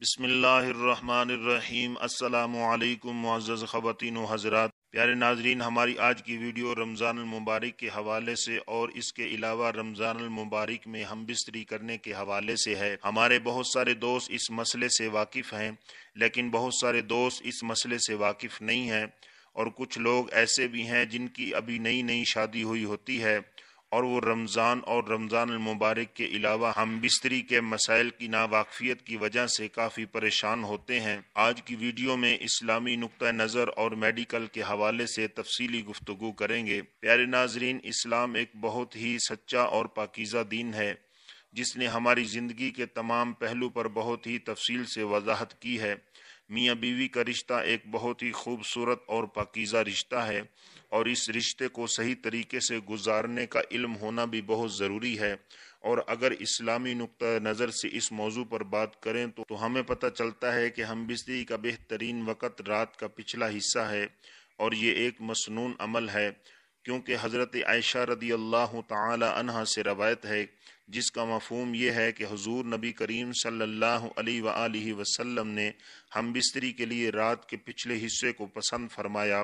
بسم اللہ الرحمن الرحیم۔ السلام علیکم معزز خواتین و حضرات، پیارے ناظرین، ہماری آج کی ویڈیو رمضان المبارک کے حوالے سے اور اس کے علاوہ رمضان المبارک میں ہم بستری کرنے کے حوالے سے ہے۔ ہمارے بہت سارے دوست اس مسئلے سے واقف ہیں، لیکن بہت سارے دوست اس مسئلے سے واقف نہیں ہیں، اور کچھ لوگ ایسے بھی ہیں جن کی ابھی نئی شادی ہوئی ہوتی ہے اور وہ رمضان اور رمضان المبارک کے علاوہ ہم بستری کے مسائل کی ناواقفیت کی وجہ سے کافی پریشان ہوتے ہیں۔ آج کی ویڈیو میں اسلامی نقطہ نظر اور میڈیکل کے حوالے سے تفصیلی گفتگو کریں گے۔ پیارے ناظرین، اسلام ایک بہت ہی سچا اور پاکیزہ دین ہے جس نے ہماری زندگی کے تمام پہلو پر بہت ہی تفصیل سے وضاحت کی ہے۔ میاں بیوی کا رشتہ ایک بہت ہی خوبصورت اور پاکیزہ رشتہ ہے، اور اس رشتے کو صحیح طریقے سے گزارنے کا علم ہونا بھی بہت ضروری ہے۔ اور اگر اسلامی نقطہ نظر سے اس موضوع پر بات کریں تو ہمیں پتہ چلتا ہے کہ ہم بستری کا بہترین وقت رات کا پچھلا حصہ ہے، اور یہ ایک مسنون عمل ہے، کیونکہ حضرت عائشہ رضی اللہ تعالی عنہا سے روایت ہے جس کا مفہوم یہ ہے کہ حضور نبی کریم صلی اللہ علیہ وآلہ وسلم نے ہم بستری کے لیے رات کے پچھلے حصے کو پسند فرمایا۔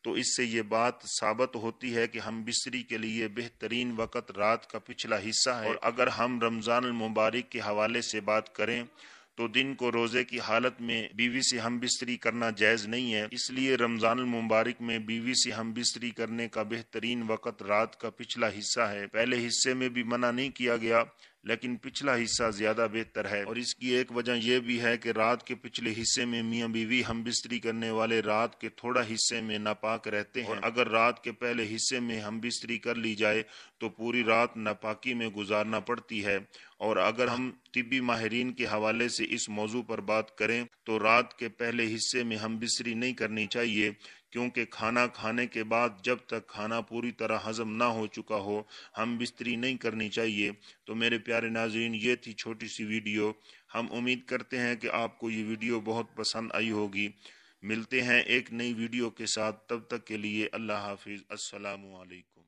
تو اس سے یہ بات ثابت ہوتی ہے کہ ہم بستری کے لیے بہترین وقت رات کا پچھلا حصہ ہے۔ اور اگر ہم رمضان المبارک کے حوالے سے بات کریں تو دن کو روزے کی حالت میں بیوی سے ہم بستری کرنا جائز نہیں ہے، اس لیے رمضان المبارک میں بیوی سے ہم بستری کرنے کا بہترین وقت رات کا پچھلا حصہ ہے۔ پہلے حصے میں بھی منع نہیں کیا گیا، لیکن پچھلا حصہ زیادہ بہتر ہے، اور اس کی ایک وجہ یہ بھی ہے کہ رات کے پچھلے حصے میں میاں بیوی ہم بستری کرنے والے رات کے تھوڑا حصے میں ناپاک رہتے ہیں، اور اگر رات کے پہلے حصے میں ہم بستری کر لی جائے تو پوری رات ناپاکی میں گزارنا پڑتی ہے۔ اور اگر ہم طبی ماہرین کے حوالے سے اس موضوع پر بات کریں تو رات کے پہلے حصے میں ہم بستری نہیں کرنی چاہیے، کیونکہ کھانا کھانے کے بعد جب تک کھانا پوری طرح ہضم نہ ہو چکا ہو ہم بستری نہیں کرنی چاہیے۔ تو میرے پیارے ناظرین، یہ تھی چھوٹی سی ویڈیو۔ ہم امید کرتے ہیں کہ آپ کو یہ ویڈیو بہت پسند آئی ہوگی۔ ملتے ہیں ایک نئی ویڈیو کے ساتھ، تب تک کے لیے اللہ حافظ۔ السلام علیکم۔